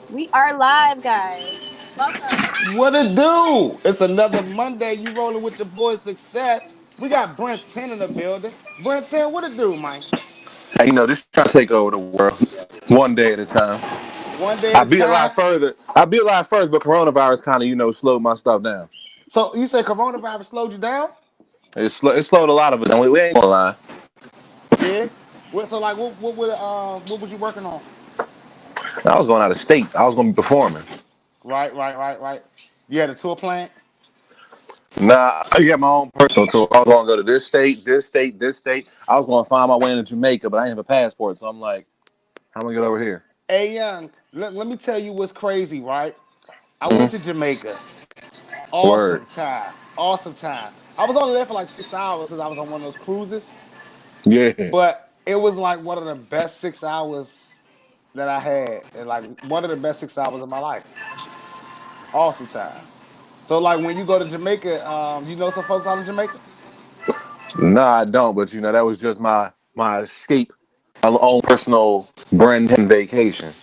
We are live, guys. Welcome. What it do? It's another Monday. You rolling with your boy Success. We got Brent 10 in the building. Brent 10, what it do, man? Hey, just trying to take over the world one day at a time. One day at I'll a be a lot time. further. I'll be a lot further, but coronavirus kind of, slowed my stuff down. So you say coronavirus slowed you down? It slowed a lot of it down. We ain't gonna lie. Yeah. So like, what was you working on? I was going out of state. I was gonna be performing. Right. You had a tour plan. Nah, I got my own personal tour. I was gonna go to this state, this state, this state. I was gonna find my way into Jamaica, but I didn't have a passport, so I'm like, how am I gonna get over here? Hey, young. Let me tell you what's crazy, right? I went to Mm-hmm. Jamaica. Word. Awesome time. Awesome time. I was only there for like 6 hours because I was on one of those cruises. Yeah. But it was like one of the best 6 hours that I had, and like one of the best 6 hours of my life. Awesome time. So like when you go to Jamaica, you know some folks out in Jamaica. Nah, I don't. But that was just my escape, my own personal Bren vacation.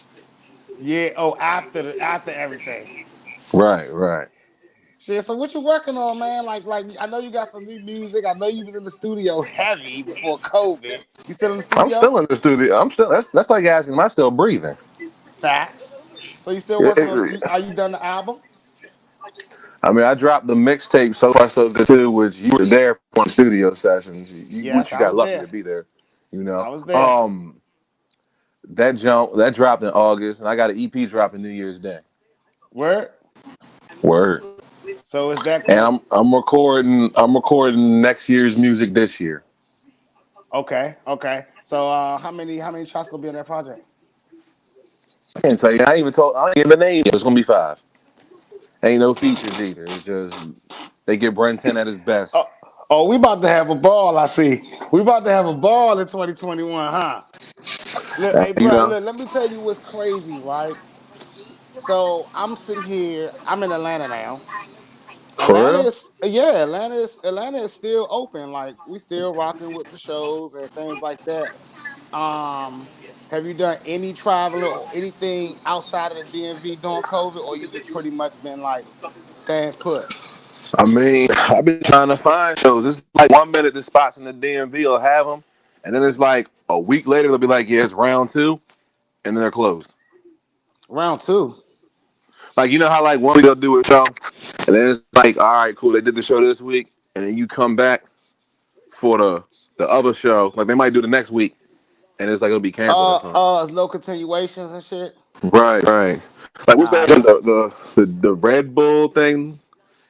Yeah. Oh, after everything. Right, right. Shit. So what you working on, man? Like I know you got some new music. I know you was in the studio heavy before COVID. You still in the I'm studio? still in the studio. I'm still. That's like asking, am I still breathing? Facts. So you still It- working on? it- Are you done the album? I mean, I dropped the mixtape So Far So Good too, which you were there for the studio sessions. Which Yes, you I got was lucky to there. be there. You I know, was there. um, that dropped in August, and I got an EP dropping New Year's Day. Word. Word. So is that And going? I'm recording next year's music this year. Okay. So how many tracks gonna be on that project? I can't tell you. I ain't even the name yet. It's gonna be five. Ain't no features either. It's just they get Bren 10 at his best. Oh, oh, we about to have a ball. I see. We about to have a ball in 2021, huh? Look, hey, You bro. know, Look, let me tell you what's crazy, right? So I'm sitting here. I'm in Atlanta now. for real. Atlanta is still open. Like we still rocking with the shows and things like that. Have you done any travel or anything outside of the DMV during COVID, or you just pretty much been like staying put? I mean, I've been trying to find shows. It's like 1 minute the spots in the DMV will have them, and then it's like a week later they'll be like, yeah, it's round two, and then they're closed. Round two. Like how like one week they'll do a show, and then it's like, all right, cool, they did the show this week, and then you come back for the other show. Like they might do the next week, and it's like it'll be canceled or something. There's no continuations and shit. Right, right. Like what's Ah, that? yeah. The Red Bull thing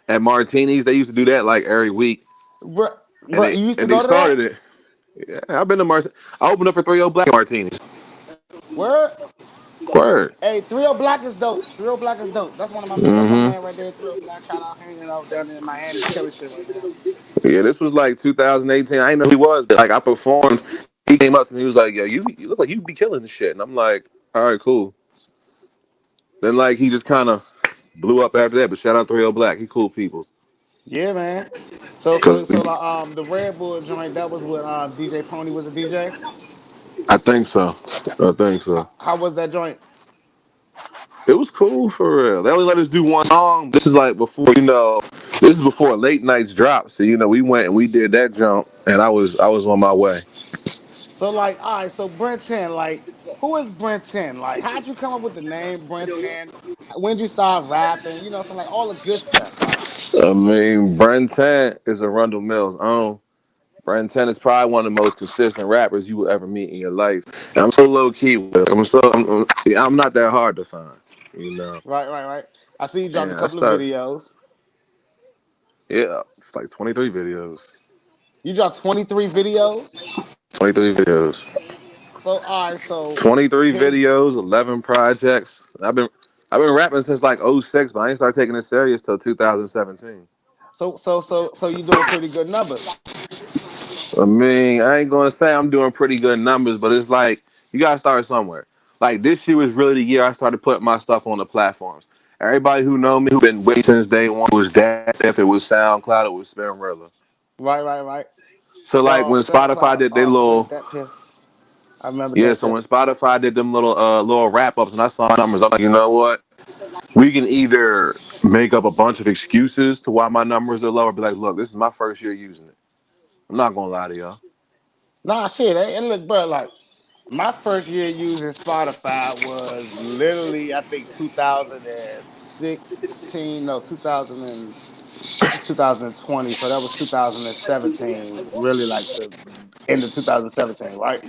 at Martinis. They used to do that like every week, Bro, and bro, you used to they go to that? started it. Yeah, I've been to Martin. I opened up for 3 Black Martinis. Word? Word. Hey, 30 Black is dope. 30 Black is dope. That's my Hmm. man right there. 30 Black, shout out, hanging out down there in Miami, killing shit right now. Yeah, this was like 2018. I didn't know who he was. But like I performed. He came up to me. He was like, "Yo, you look like you be killing this shit." And I'm like, "All right, cool." Then like he just kind of blew up after that. But shout out 3 Black. He cool peoples. Yeah, man. The Red Bull joint that was with DJ Pony was a DJ. I think so. I think so. How was that joint? It was cool for real. They only let us do one song. This is like before, this is before late nights drop. So we went and we did that jump, and I was on my way. So like, all right, so Brenton, like, who is Brenton? Like, how'd you come up with the name Brenton? When did you start rapping? You know, so like all the good stuff. I mean, Bren 10 is a Rundle Mills own. Bren 10 is probably one of the most consistent rappers you will ever meet in your life. And I'm so low key with it. I'm not that hard to find, you know. Right. I see you dropped a And I couple of start, videos. yeah, it's like 23 videos. You dropped 23 videos. 23 videos. So all right, so 23 here's videos, 11 projects. I've been rapping since like '06, but I ain't started taking it serious till 2017. so you doing pretty good numbers. I mean, I ain't gonna say I'm doing pretty good numbers, but it's like you gotta start somewhere. Like this year was really the year I started putting my stuff on the platforms. Everybody who know me, who been with me since day one, was that. If it was SoundCloud, it was Spinrilla. Right. So like Oh, when Spotify SoundCloud. did their Oh, spit little, that pill. I remember Yeah, that so shit. when Spotify did them little wrap ups and I saw numbers, I'm like, you know what? We can either make up a bunch of excuses to why my numbers are low, or be like, look, this is my first year using it. I'm not gonna lie to y'all. Nah, shit. And look, bro, like my first year using Spotify was literally, I think, 2016. No, 2000 and this is 2020. So that was 2017. Really, like the end of 2017, right?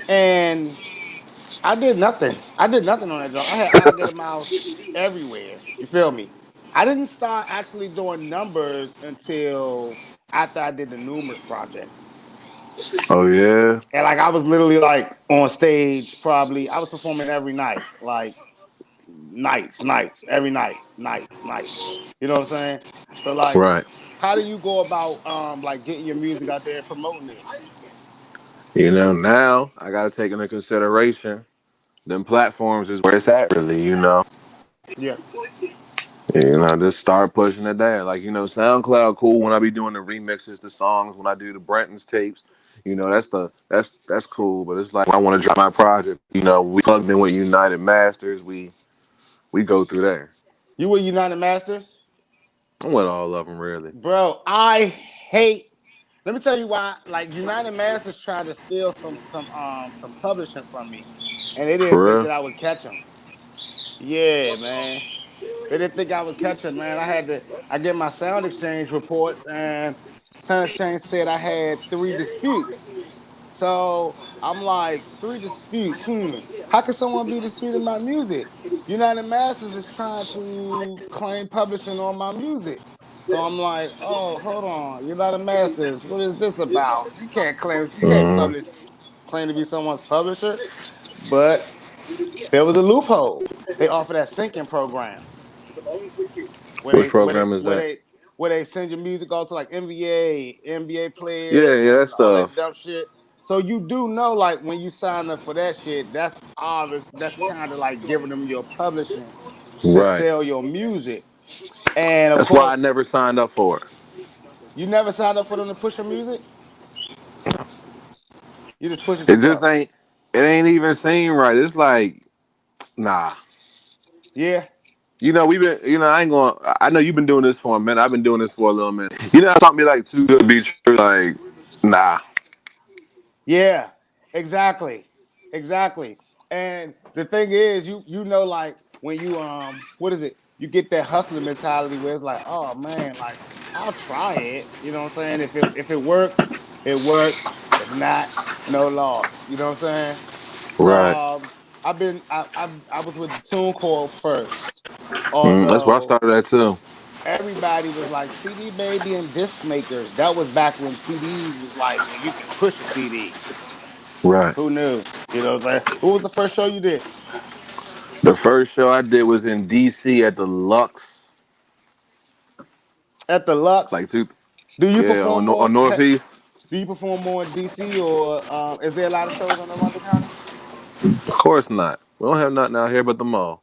And I did nothing. I did nothing on that joint. I had alligator miles everywhere. You feel me? I didn't start actually doing numbers until after I did the Numerous project. Oh yeah, And like I was literally like on stage, probably I was performing every night, like nights, every night, nights. You know what I'm saying? So like, right. how do you go about like getting your music out there and promoting it? You know, now I gotta take into consideration them platforms is where it's at really, you know. Yeah. Just start pushing it there. Like, SoundCloud cool when I be doing the remixes, the songs, when I do the Brenton's tapes. That's cool. But it's like when I want to drop my project, we plugged in with United Masters, we go through there. You were United Masters? I'm with all of them really. Bro, I hate. Let me tell you why. Like United Masters tried to steal some publishing from me, and they didn't think For that real? I would catch them. Yeah, man. They didn't think I would catch it, man. I get my Sound Exchange reports, and Sound Exchange said I had 3 disputes. So I'm like, 3 disputes. How can someone be disputing my music? United Masters is trying to claim publishing on my music. So I'm like, oh, hold on, United Masters, what is this about? You can't Mm-hmm. publish, claim to be someone's publisher. But there was a loophole. They offered that syncing program where Which they where they program is where that? they where they send your music off to like NBA Yeah, players yeah, that and all that stuff. dumb shit. So you do know, like when you sign up for that shit, that's obvious. That's kind of like giving them your publishing to Right. sell your music. And of That's why I course, never signed up for it. you never signed up for them to push your music. You just push it It just yourself. ain't even seem right. It's like, nah. Yeah, We've been, I ain't going, I know you've been doing this for a minute. I've been doing this for a little minute. Something be like too good to be true. Like, nah. yeah, exactly. And the thing is, you know, like when you what is it? You get that hustler mentality where it's like, oh man, like I'll try it. You know what I'm saying? If it works, it works. If not, no loss. You know what I'm saying? So Right. I was with the TuneCore first, That's where I although started at too. everybody was like CD Baby and disc makers. That was back when CDs was like when you can push a CD. Right. Who knew? You know what I'm saying? What was the first show you did? The first show I did was in DC at the Lux, At the Lux. like two, Do you yeah, perform on more? Northeast. Do you perform more in DC or is there a lot of shows on Arundel County? Of course not. We don't have nothing out here but the mall.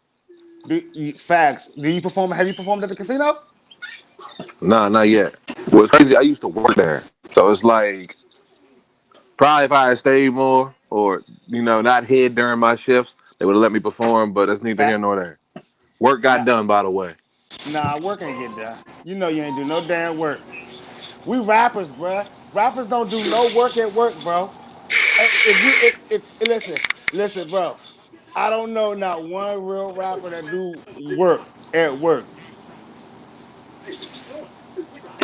Facts. Do you perform? Have you performed at the casino? Nah, not yet. What's crazy? I used to work there, so it's like probably if I had stayed more or not hid during my shifts, they would have let me perform. But that's neither here nor Facts. there. Work got Nah, done, by the way. nah. Work ain't get done. You know you ain't do no damn work. We rappers, bruh. Rappers don't do no work at work, bro. If you if listen, bro. I don't know not one real rapper that do work at work.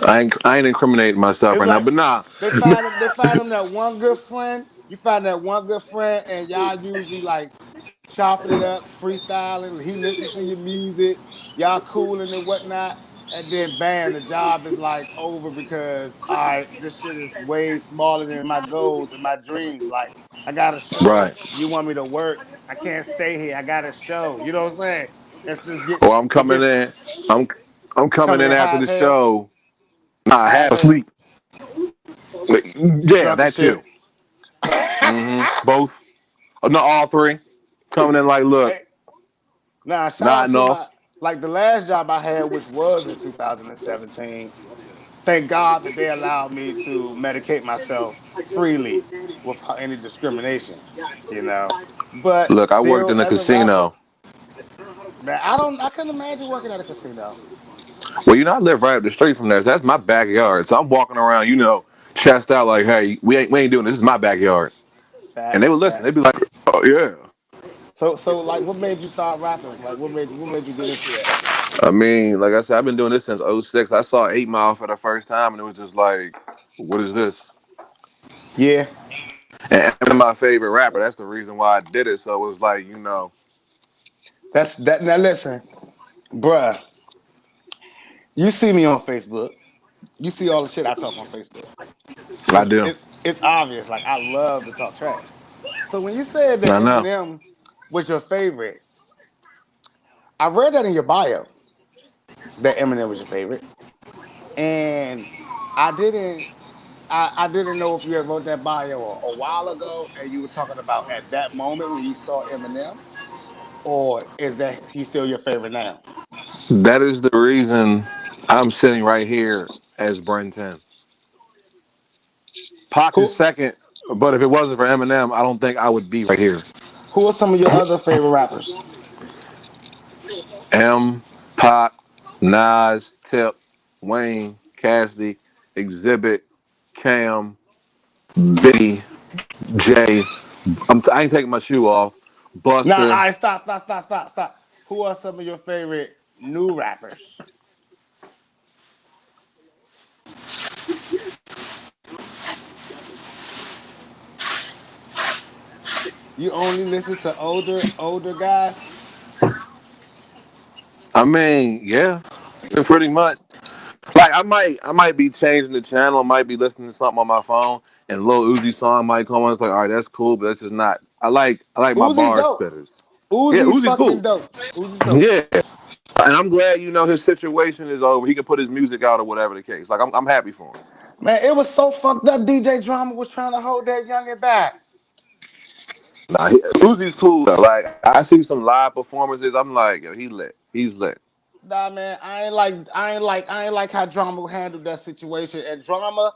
I ain't incriminating myself It's right now, like but nah. they find them that one good friend. You find that one good friend, and y'all usually like chopping it up, freestyling. He listening to your music, y'all cooling and whatnot, and then bam, the job is like over because all right, this shit is way smaller than my goals and my dreams. Like I got a Right. show. You want me to work? I can't stay here. I got a show. You know what I'm saying? Or I'm it coming gets in. I'm I'm coming coming in in high after as the hell, show. Nah, high as half hell, asleep. Yeah, drunk as that too. shit. Both. No, all three. Coming in like, look, Hey, now, shout not out to enough. my like the last job I had, which was in 2017. thank God that they allowed me to medicate myself freely without any discrimination, you know. But Look, I worked still, in a as a rapper, casino. man, I couldn't imagine working at a casino. Well, I live right up the street from there. So that's my backyard. So I'm walking around, chest out like, hey, we ain't doing this. This is my backyard. And they Facts, would listen. They'd be facts. like, oh yeah. So like, what made you start rapping? Like, what made you get into that? I mean, like I said, I've been doing this since '06. I saw 8 Mile for the first time, and it was just like, what is this? Yeah, And Eminem's my favorite rapper. That's the reason why I did it. So it was like, that's that. Now listen, bruh, you see me on Facebook. You see all the shit I talk on Facebook. I It's do. it's it's obvious. Like, I love to talk trash. So when you said that I know. Eminem was your favorite, I read that in your bio that Eminem was your favorite, and I didn't. I didn't know if you had wrote that bio a while ago and you were talking about at that moment when you saw Eminem, or is that he's still your favorite now? That is the reason I'm sitting right here as Bren 10. Pac is Who second, but if it wasn't for Eminem, I don't think I would be right here. who are some of your other favorite rappers? M, Pac, Nas, Tip, Wayne, Cassidy, Exhibit, Cam, Biggie, Jay. I ain't taking my shoe off. Nah, all Buster. right, stop. Who are some of your favorite new rappers? You only listen to older guys? I mean, yeah, pretty much. Like I might be changing the channel. I might be listening to something on my phone, and Lil Uzi song might come on. It's like, all right, that's cool, but that's just not. I like my Uzi's bar dope. spitters. Yeah, Uzi's Uzi's fucking cool. dope. Uzi's dope. Yeah, and I'm glad his situation is over. He can put his music out or whatever the case. Like I'm happy for him. Man, it was so fucked up. DJ Drama was trying to hold that youngin' back. Nah, Uzi's cool though. Like I see some live performances. I'm like, yo, he lit. He's lit. Nah, man, I ain't like how Drama handled that situation. And Drama,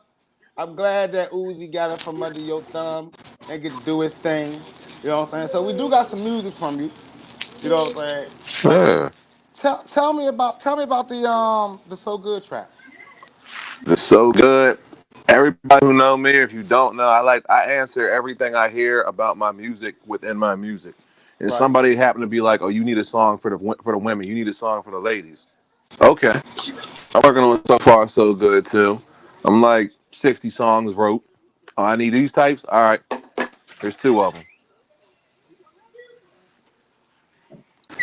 I'm glad that Uzi got it from under your thumb and get to do his thing. You know what I'm saying? So we do got some music from you. You know what I'm saying? Like, Yeah, tell me about the So Good track. it's so good. Everybody who know me, if you don't know, I answer everything I hear about my music within my music. And Right. somebody happened to be like, "Oh, you need a song for the women. You need a song for the ladies." Okay, I'm working on So Far So Good too. I'm like 60 songs wrote. Oh, I need these types. All right, there's two of them,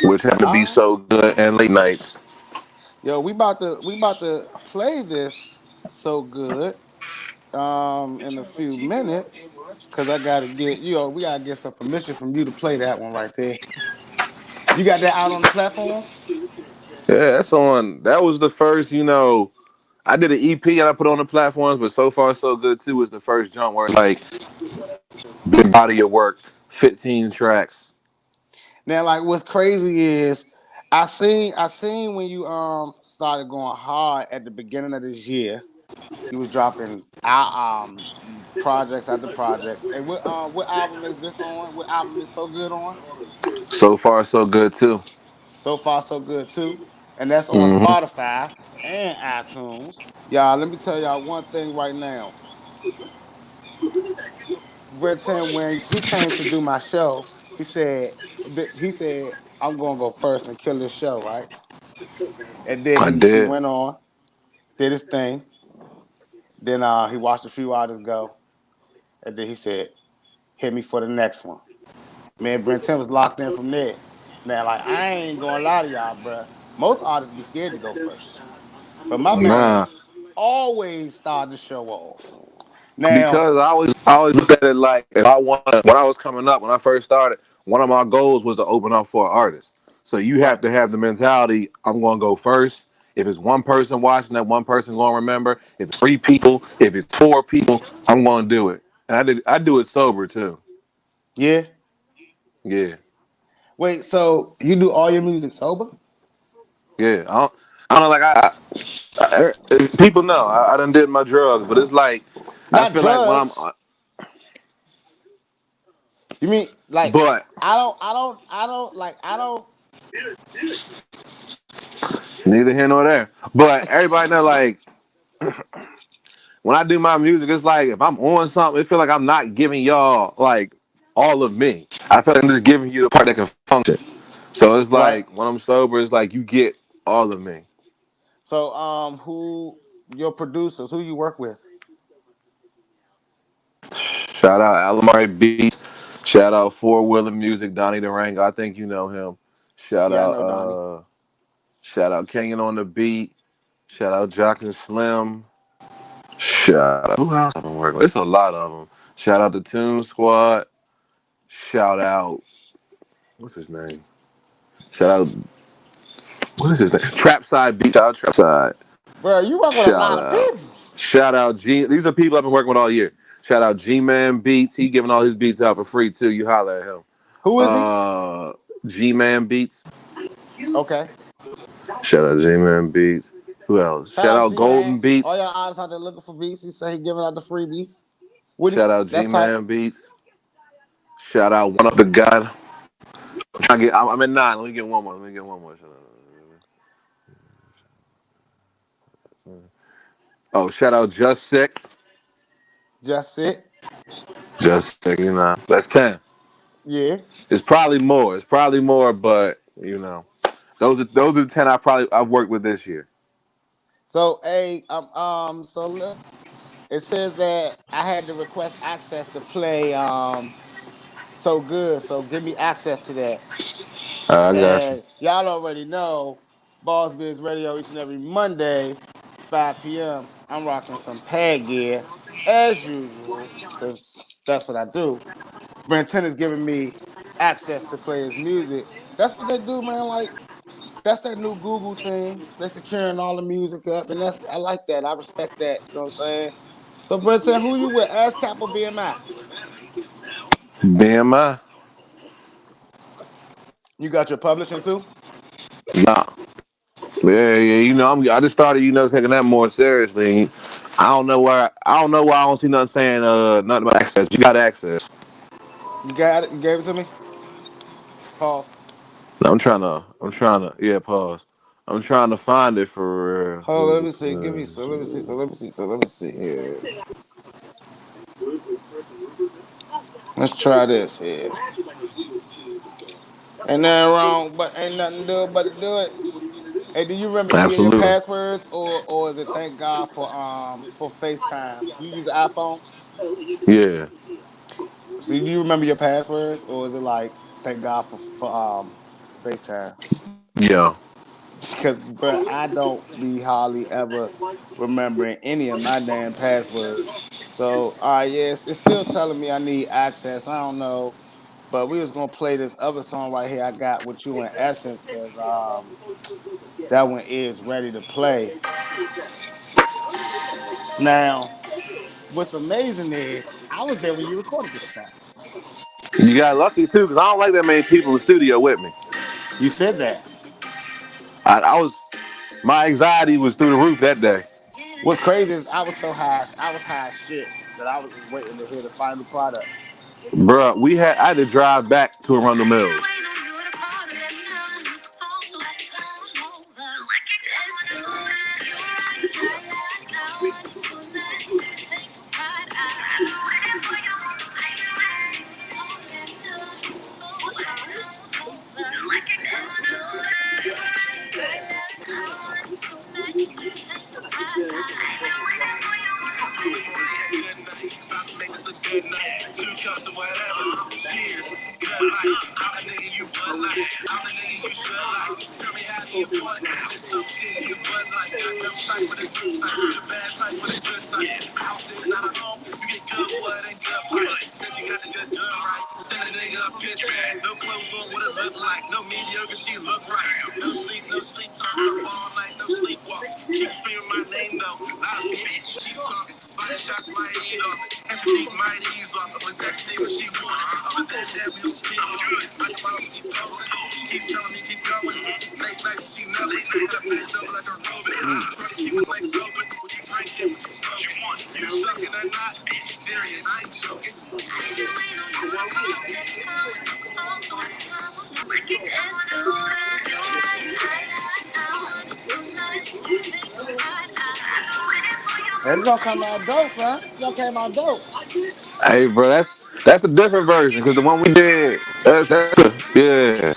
which happen to be All right. So Good and Late Nights. Yo, we about to play this So Good in a few minutes. Cause I gotta get we gotta get some permission from you to play that one right there. You got that out on the platforms? Yeah, that's on. That was the first. I did an EP and I put on the platforms, but So Far So Good too was the first jump where it's like big body of work, 15 tracks. Now, like, what's crazy is I seen when you started going hard at the beginning of this year. You was dropping out projects after projects. And what album is this on? What album is So Good on? So Far So Good too. So Far So Good too. And that's on Hmm. Spotify and iTunes. Y'all, let me tell y'all one thing right now. Brenton, when he came to do my show, he said I'm gonna go first and kill this show, right? And then I he did. went on, did his thing. Then he watched a few artists go, and then he said, "Hit me for the next one." Man, Brenton was locked in from there. Now, like, I ain't gonna lie to y'all, bruh. Most artists be scared to go first, but my man Nah, always started the show off. Now, because I always looked at it like if I want when I was coming up when I first started, one of my goals was to open up for an artist. So you have right, to have the mentality. I'm gonna go first. If it's one person watching, that one person gonna remember. If it's three people, if it's four people, I'm gonna do it. And I do it sober too. yeah. Yeah. Wait, so you do all your music sober? Yeah, I don't know, people know I done did my drugs, but it's like I Not feel like when I'm, drugs. You mean like but I don't. neither here nor there. But everybody know like when I do my music, it's like if I'm on something, it feel like I'm not giving y'all like all of me. I feel like I'm just giving you the part that can function. So it's Right. like when I'm sober, it's like you get all of me. So who your producers? Who you work with? Shout out Alamari Beats. Shout out Four Wheeler Music, Donnie Durango. I think you know him. Shout Yeah, I out know Donnie. shout out Kenyon on the beat. Shout out Jock and Slim. Shout out who else I've been working with? It's a lot of them. Shout out the Tune Squad. Shout out what's his name? Shout out what is his name? Trapside Beat. Shout out Trapside. Bro, you work with a Shout lot of out. people. Shout out G. These are people I've been working with all year. Shout out G Man Beats. He giving all his beats out for free too. You holler at him. Who is he? G Man Beats. Okay. Shout out G Man Beats. Who else? Shout Shout out out G Man. Golden All Beats. y'all artists out there looking for beats. He said he giving out the free beats. What? Shout out G That's tight. Man Beats. Shout out One Up the God. I'm trying to get. I'm at 9. Let me get one more. Let me get one more. Oh, shout out Just Sick. Just sit. Just Sick. You know, that's 10. Yeah. It's probably more. It's probably more, but you know, those are the 10 I've worked with this year. So so look, it says that I had to request access to play So Good. So give me access to that. I got you. And y'all already know Boss Biz Radio each and every Monday, 5 p.m. I'm rocking some pad gear as usual, because that's what I do. Bren is giving me access to play his music. That's what they do, man. Like, that's that new Google thing. They're securing all the music up, and I like that. I respect that. You know what I'm saying? So Bren, who you with? ASCAP or BMI? BMI. You got your publishing too? Nah. Yeah. You know, I just started, taking that more seriously. I don't know why I don't see nothing saying nothing about access. You got access. You got it? You gave it to me? Pause. Yeah, pause. I'm trying to find it for Hold on, let me see. Give me so let me see. Let me see here. Let's try this here. Ain't nothing wrong, but ain't nothing to do but to do it. Hey, do you remember any of your Absolutely. passwords, or is it thank God for FaceTime? You use an iPhone? Yeah. So do you remember your passwords, or is it like thank God for FaceTime? Yeah. Because but I don't be hardly ever remembering any of my damn passwords. So all right, yeah, it's still telling me I need access. I don't know, but we was gonna play this other song right here I got with you in Essence, because that one is ready to play. Now, what's amazing is I was there when you recorded this track. You got lucky too, because I don't like that many people in the studio with me. You said that. I was my anxiety was through the roof that day. What's crazy is I was high as shit that I was just waiting to hear the final product. Bruh, I had to drive back to Arundel Mills. Mm. Hey, this gonna come out dope, son. This gonna came out dope. Hey, bro, that's a different version because the one we did, yeah.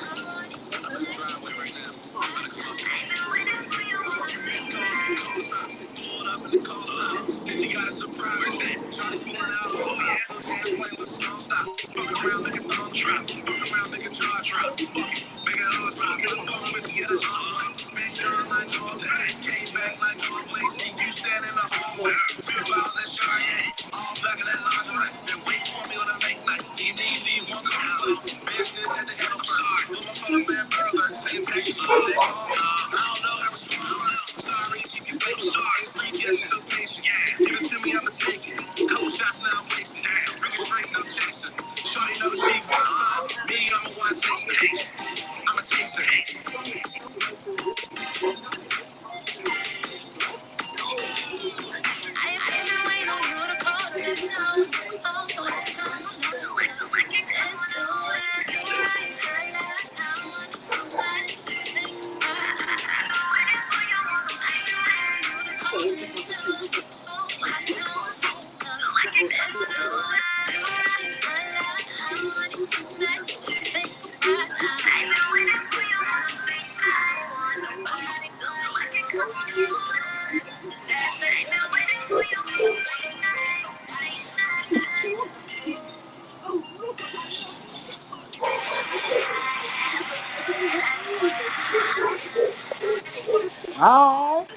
All right.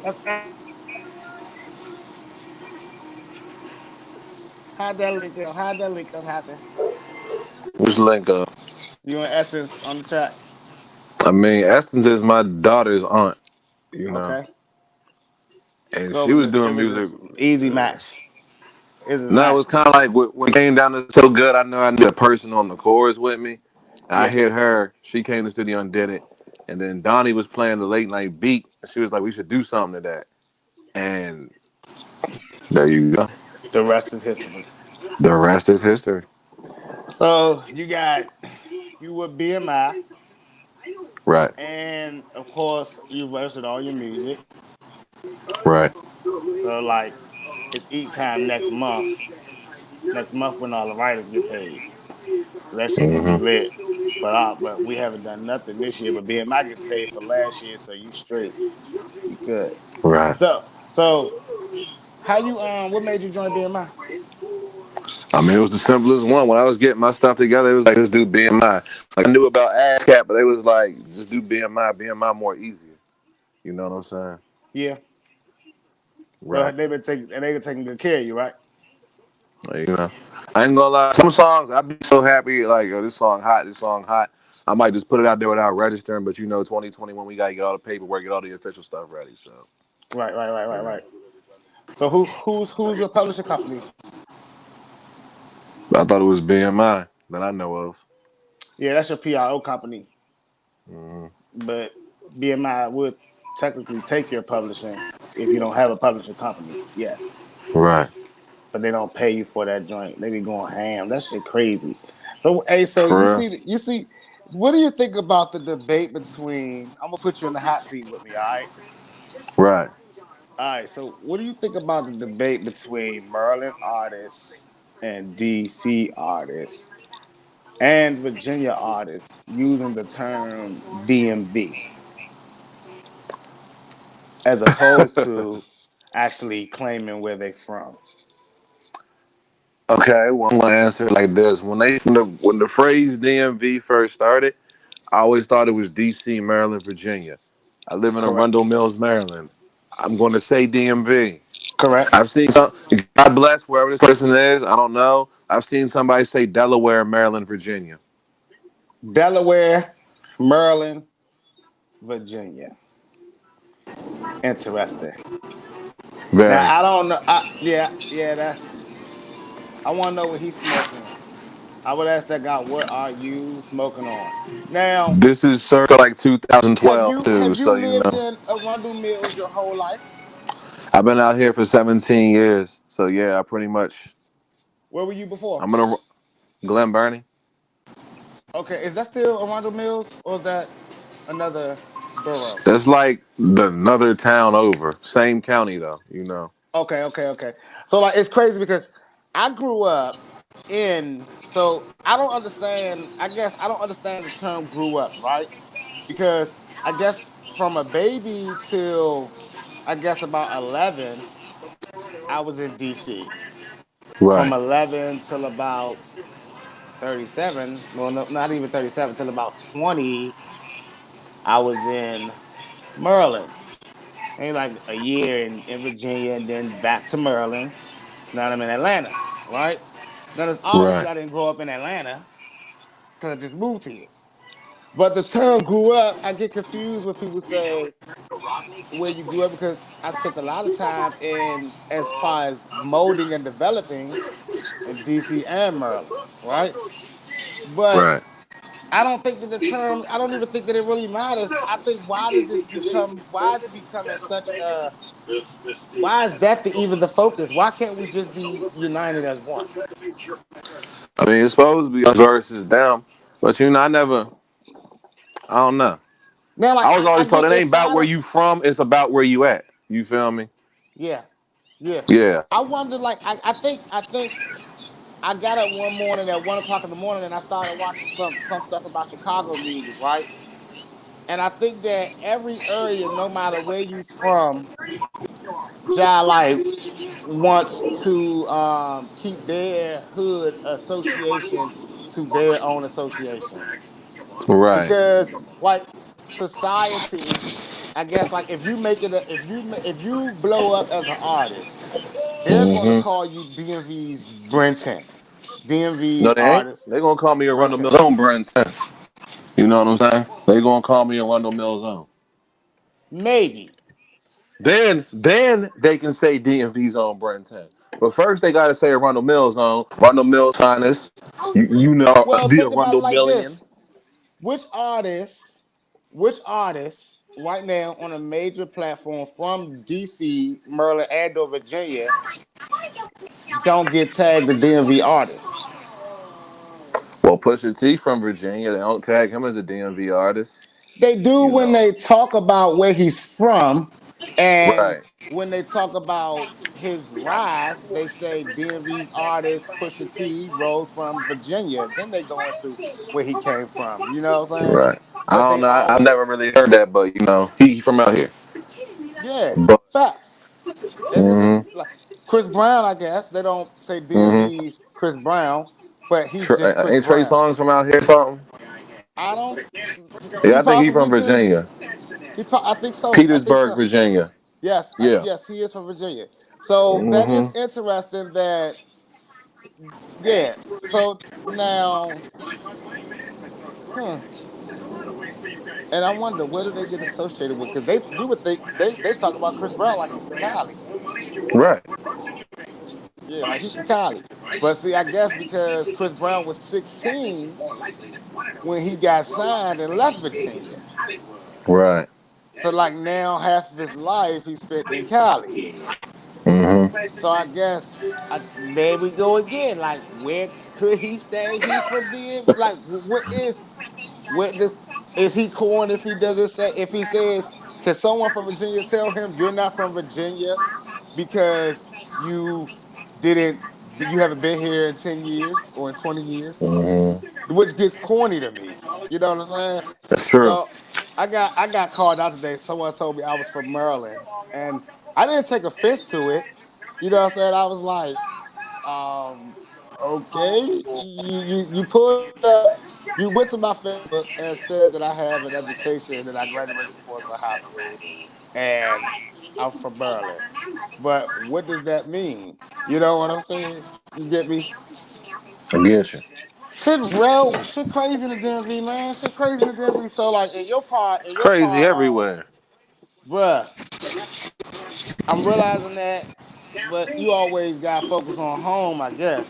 That's how'd that link up? How'd that link up happen? Which link up? You and Essence on the track. I mean, Essence is my daughter's aunt, you know, Okay. and So she was it doing was music. just easy match. Is a No, it match. was kind of like when it came down to so good. I know I need a person on the chorus with me. I Yeah. hit her. She came to the studio and did it. And then Donnie was playing the late night beat. And she was like, "We should do something to that." And there you go. The rest is history. The rest is history. So you with BMI, Right. and of course you registered all your music. Right. So like it's eat time next month. Next month when all the writers get paid. So that shit gonna be Hmm. lit. But we haven't done nothing this year. But BMI gets paid for last year, so you straight. You good. Right. So how you what made you join BMI? I mean, it was the simplest one. When I was getting my stuff together, it was like, let's do BMI. Like, I knew about ASCAP, but they was like, just do BMI. BMI more easier. You know what I'm saying? Yeah. So Right. they've been taking good care of you, right? Like, you know, I ain't gonna lie. Some songs I'd be so happy, like, oh, this song hot, this song hot. I might just put it out there without registering, but 2021 we gotta get all the paperwork, get all the official stuff ready. So, you know, Right. So who's your publishing company? I thought it was BMI that I know of. Yeah, that's your PRO company. Hmm. But BMI would technically take your publishing if you don't have a publishing company. Yes. Right. But they don't pay you for that joint. They be going ham. That shit crazy. So hey, so For real. you see, what do you think about the debate between? I'm gonna put you in the hot seat with me. All right. Right. All right. So what do you think about the debate between Maryland artists and DC artists and Virginia artists using the term DMV as opposed to actually claiming where they from? Okay, well, I'm gonna answer it like this: when the phrase DMV first started, I always thought it was DC, Maryland, Virginia. I live in Correct. Arundel Mills, Maryland. I'm going to say DMV. Correct. I've seen some. God bless wherever this person is. I don't know. I've seen somebody say Delaware, Maryland, Virginia. Delaware, Maryland, Virginia. Interesting. Now Very. I don't know. Yeah. That's. I want to know what he's smoking. I would ask that guy, what are you smoking on? Now, This is circa like have 2012 you too, have you so you lived know. in Arundel Mills your whole life? I've been out here for 17 years, so yeah, I pretty much. Where were you before? I'm gonna Glen Burnie. Okay, is that still Arundel Mills or is that another borough? That's like the another town over, same county though. You know. Okay. So like it's crazy because I grew up in so I don't understand. I guess I don't understand the term grew up, right? Because I guess from a baby till I guess about 11, I was in DC. From Right. 11 till about 37, well, no, not even 37, till about 20, I was in Maryland. Maybe like a year in Virginia and then back to Maryland. Now I'm in Atlanta, right? Now, there's obviously Right. I didn't grow up in Atlanta because I just moved here. But the term grew up, I get confused when people say where you grew up because I spent a lot of time in as far as molding and developing in DC and Maryland, right? But Right. I don't think that the term, I don't even think that it really matters. I think why is it becoming such a, why is that even the focus? Why can't we just be united as one? I mean, it's supposed to be us versus them, but you know, I don't know. Now, like I was I always told get it ain't about inside where of, you from, it's about where you at. You feel me? yeah, yeah. Yeah. I wonder, like, I think I got up one morning at 1 o'clock in the morning and I started watching some stuff about Chicago music, right? And I think that every area, no matter where you from, Jai like wants to keep their hood association to their own association Right. because like society, I guess like if you make it if you blow up as an artist, they're going to Mm-hmm. call you DMV's Brenton, No, DMV's they ain't. artist They gonna call me a Rundle Brenton. Mills own Brenton. You know what I'm saying? They gonna call me a Rundle Mills own. Maybe. Then they can say DMV's on Brenton. But first they gotta say Rundle Mills on Rundle Mills finest. You know Well, the think about it Rundle like Million. this: which artists, which artists right now on a major platform from DC, Maryland, and or Virginia don't get tagged the DMV artists? Well, Pusha T from Virginia, they don't tag him as a DMV artist. They do You when know. they talk about where he's from, and Right. when they talk about his rise, they say DMV's artist Pusha T rose from Virginia. Then they go into where he came from. You know what I'm saying? Right. I But don't they know. I've always, never really heard that, but you know, he from out here. yeah, But facts. They just say mm-hmm, like Chris Brown. I guess they don't say mm-hmm. DMV's Chris Brown, but he's just Chris Ain't Trey Brown. Songz from out here or something? I don't. Yeah, He I think he from possibly can. Virginia. I think so. I think Petersburg, so. Virginia. Yes, Yeah. yes, he is from Virginia. So that is Mm-hmm. interesting. That yeah. So now, hmm. And I wonder where do they get associated with? Because they, you would think they talk about Chris Brown like he's from Cali. Right. Yeah, like he's from Cali. But see, I guess because Chris Brown was 16 when he got signed and left Virginia. Right. So like now half of his life he spent in Cali. Mm-hmm. So I guess there we go again. Like, where could he say he's from? Being like, what this is he corn if he doesn't say if he says, can someone from Virginia tell him you're not from Virginia because you didn't you haven't been here in 10 years or in 20 years, Mm-hmm. which gets corny to me. You know what I'm saying? That's true. So I got called out today. Someone told me I was from Maryland, and I didn't take offense to it. You know what I'm saying? I was like, um, okay, you pulled up, you went to my Facebook and said that I have an education and that I graduated from Forest High School, and I'm from Maryland. But what does that mean? You know what I'm saying? You get me? I get you. Shit crazy in the DMV, man. Shit crazy in the DMV. So like It's crazy everywhere. bruh, I'm realizing that, but you always gotta focus on home, I guess.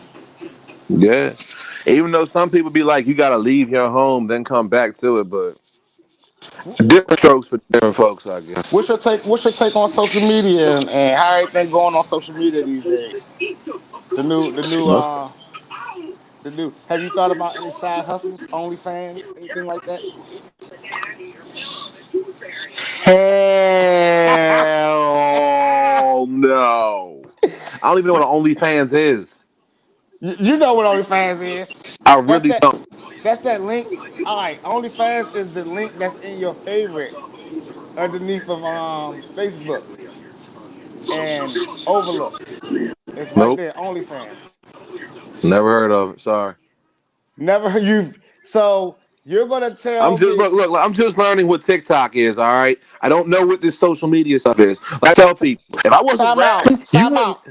Yeah. Even though some people be like, you gotta leave your home, then come back to it, but different strokes for different folks, I guess. What's your take? What's your take on social media and how everything going on social media these days? The new, the new, No. uh, the new. Have you thought about any side hustles, OnlyFans, anything like that? Hell no. I don't even know what an OnlyFans is. You know what OnlyFans is? I That's really that. don't. That's that link. All right, OnlyFans is the link that's in your favorites underneath of Facebook and Overlook. It's right Nope. there. OnlyFans. Never heard of it. Sorry. Never you've so you're gonna I'm tell just me. look. I'm just learning what TikTok is. All right. I don't know what this social media stuff is. Like I tell T- people, if I wasn't time out. rapping, you Time wouldn't. out.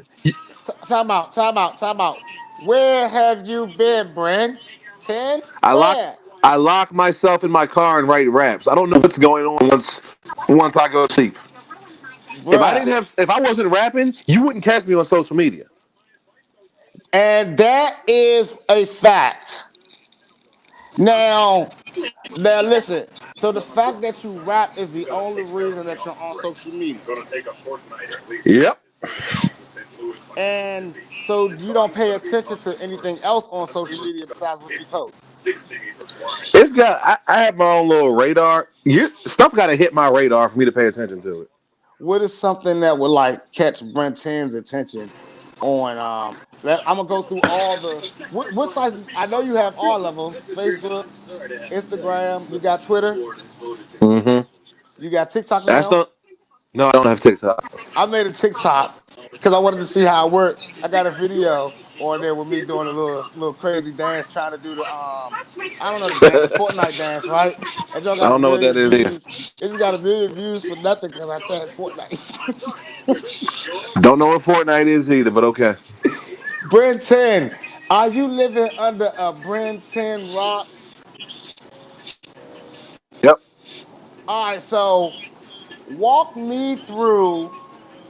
Time out. Time out. Time out. Where have you been, Bren? 10? I lock. Where? I lock myself in my car and write raps. I don't know what's going on once I go to sleep. Bruh. If I wasn't rapping, you wouldn't catch me on social media. And that is a fact. Now listen. So the fact that you rap is the only reason that you're on social media. Yep. And so you don't pay attention to anything else on social media besides what you post. It's got. I have my own little radar. Stuff got to hit my radar for me to pay attention to it. What is something that would like catch Brent 10's attention on I'm gonna go through all the what sites I know you have all of them: Facebook, Instagram, you got Twitter, Mm-hmm. you got TikTok That's now. not. No, I don't have TikTok. I made a TikTok because I wanted to see how it worked. I got a video on there with me doing a little crazy dance, trying to do the I don't know the dance, the Fortnite dance, right? That joke I got a don't know what that million is either. views. It just got a million views for nothing because I tagged Fortnite. Don't know what Fortnite is either, but okay. Brent 10, are you living under a Brent 10 rock? Yep. All right, so walk me through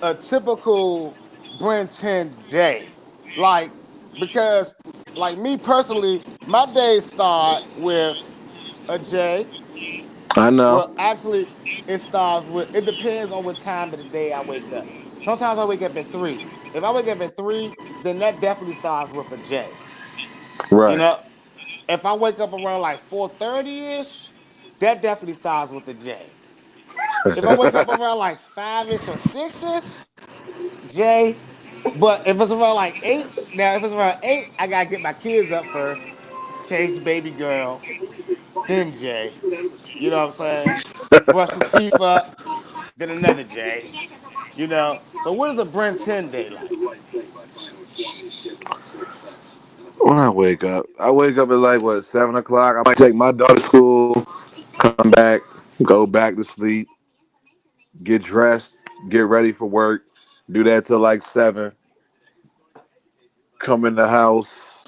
a typical Brent 10 day. Like, because, like me personally, my days start with a J. I know. Well, actually, it starts with, it depends on what time of the day I wake up. Sometimes I wake up at 3. If I wake up at 3, then that definitely starts with a J. You Right. know, if I wake up around like 4:30 ish, that definitely starts with a J. If I wake up around like 5 ish or 6 ish, J. But if it's around like 8, now if it's around 8, I gotta get my kids up first, change the baby girl, then J. You know what I'm saying? Brush the teeth up, then another J. You know. So what is a Brent 10 day like? When I wake up at like what 7 o'clock. I might take my daughter to school, come back, go back to sleep, get dressed, get ready for work. Do that till like 7. Come in the house.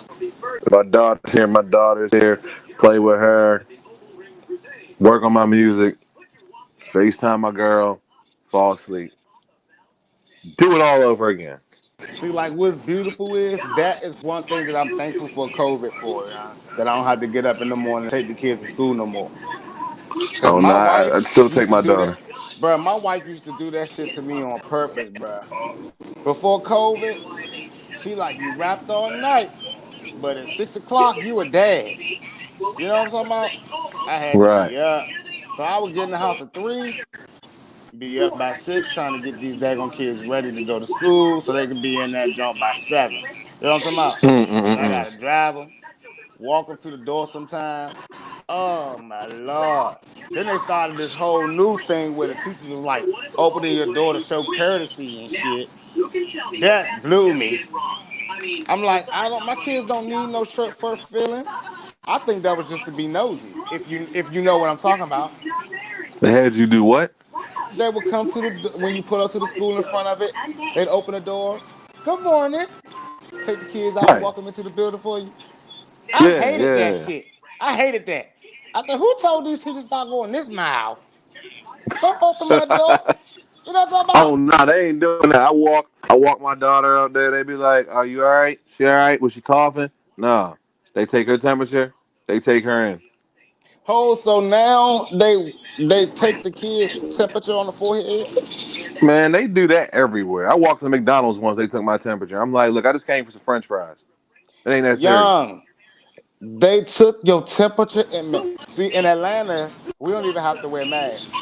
My daughter's here. My daughter's here. Play with her. Work on my music. FaceTime my girl. Fall asleep. Do it all over again. See, like what's beautiful is that is one thing that I'm thankful for COVID for, that I don't have to get up in the morning and take the kids to school no more. Cause Oh my no, wife I'd still take used to my do that, daughter. bro. My wife used to do that shit to me on purpose, bro. Before COVID, she like you rapped all night, but at 6 o'clock you a dad. You know what I'm talking about? I had to Right. be up, so I would get in the house at 3, be up by 6, trying to get these daggone kids ready to go to school so they can be in that jump by 7. You know what I'm talking about? And I Mm-mm-mm. gotta drive them, walk them to the door sometimes. Oh my lord! Then they started this whole new thing where the teacher was like opening your door to show courtesy and shit. That blew me. I'm like, I don't. My kids don't need no shirt first feeling. I think that was just to be nosy. If you know what I'm talking about, They had you do what? they would come to the when you pull up to the school in front of it. They'd open the door. Good morning. Take the kids out, Right. walk them into the building for you. I Yeah, hated that yeah. shit. I hated that. I said, who told these teachers not going this mile? Don't open my door. You know what I'm talking Oh about? nah, they ain't doing that. I walk my daughter out there. They be like, "Are you all right? She all right? Was she coughing?" Nah. They take her temperature. They take her in. Oh, so now they take the kids' temperature on the forehead. Man, they do that everywhere. I walked to McDonald's once. They took my temperature. I'm like, look, I just came for some French fries. It ain't that serious. Young, they took your temperature see in Atlanta. We don't even have to wear masks.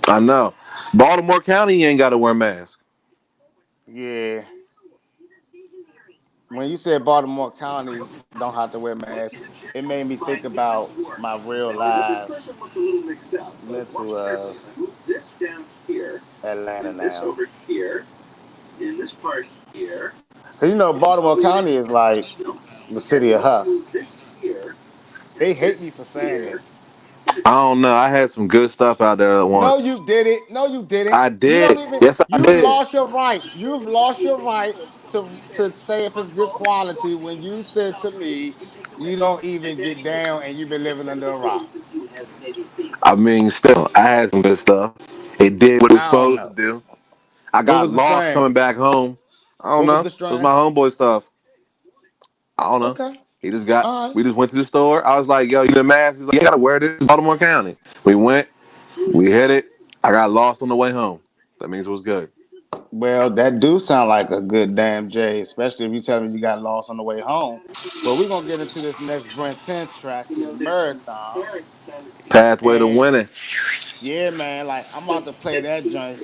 I know. Baltimore County ain't got to wear masks. Yeah, when you said Baltimore County don't have to wear masks, it made me think about my real life mental of Atlanta now. 'Cause you know, Baltimore County is like the city of Huff. They hate me for saying this. I don't know. I had some good stuff out there at No, once. you did it. No, you didn't. I You don't did. even. Yes, I You've did. lost your right. You've lost your right to say if it's good quality when you said to me you don't even get down and you've been living under a rock. I mean, still, I had some good stuff. It did what it was I don't supposed to know. do. I What got was the lost strain? coming back home. I don't What was know. the It was strain? my homeboy stuff. I don't know. Okay. He just got. All right. We just went to the store. I was like, "Yo, you need a mask?" He was like, "Yeah, I gotta wear this. It's Baltimore County." We went. We hit it. I got lost on the way home. That means it was good. Well, that do sound like a good damn J, especially if you tell me you got lost on the way home. But we're gonna get into this next Brent 10 track here, Marathon. Pathway to And winning. yeah, man, like I'm about to play that joint.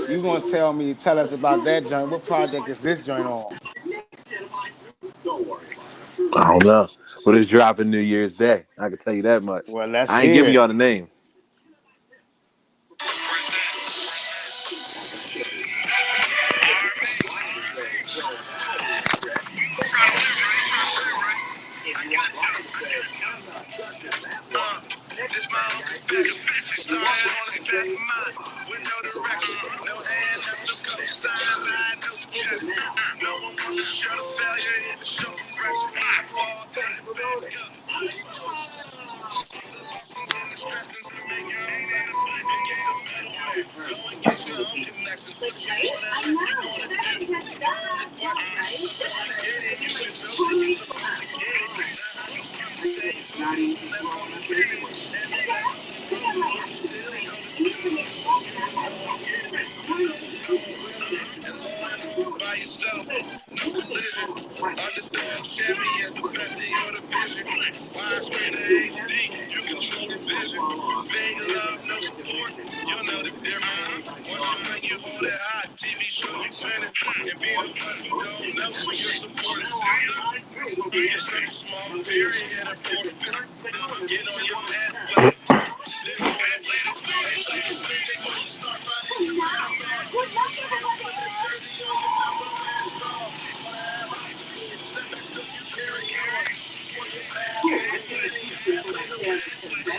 You gonna tell us about that joint. What project is this joint on? I don't know, but it's dropping New Year's Day. I can tell you that much. Well, let's I ain't hear giving it. y'all the name. This my own confession. Started on this path of mine with no direction, no hand left, no cosigns. I had no suggestion. No one wants to show the failure, hit the show progression. I fall back up. Lessons and the stressings to make your own life. Forget the middleman. Go and get your own connections. What you wanna live, you gonna do. You're the question. Get it, you been chosen, you supposed to get it. Now how you stay focused, left on the finish. And they got still by yourself, no collision. Underdog champions, the best of your division. Widescreen HD, you control the vision. Fake love, no support, you'll know the difference. Once you win, you hold it high. TV show you winning, and be the ones who don't know your support system. You're such a small period, a border. Get on your pathway. There's no way to play. Before you start running your mouth, put the jersey on your number last call. Seven, you carry on. For your path,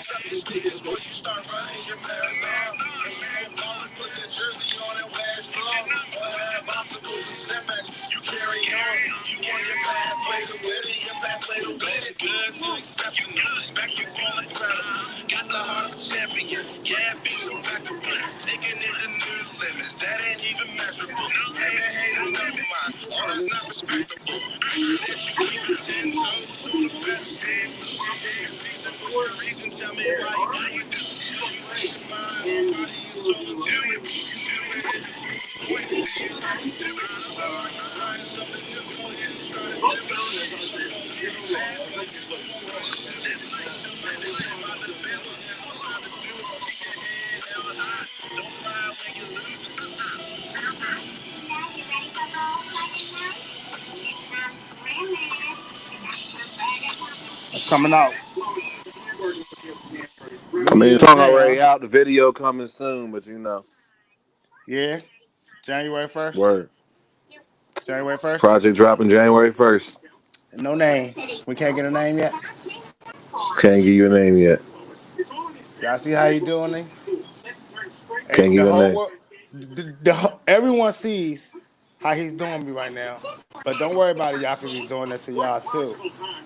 something sneakers before you start running your marathon. All the put the jersey on and last strong. All have obstacles and setbacks. You carry on. You on your pathway to winning. Your pathway to winning. Good to exceptional. Respect you all incredible. Got the heart of a champion. Yeah, be so back to win. Taking it to new limits. That ain't even measurable. Hey, never mind. All is not respectable. That you keep it 10 toes on the best. What's your reason? Tell me why you do. Mind, body, and soul into it. Point to you. Trying something new. Go ahead and try to live Don't cry when you lose That's coming out. I New mean, the Year's song Day, huh? already out. The video coming soon, but you know, Yeah. January 1st. word. January 1st. Project dropping January 1st. No name. We can't get a name yet. Can't give you a name yet. Y'all see how he doing it? Hey, Can't give the you a whole name. world, everyone sees how he's doing me right now. But don't worry about it, y'all, because he's doing that to y'all too.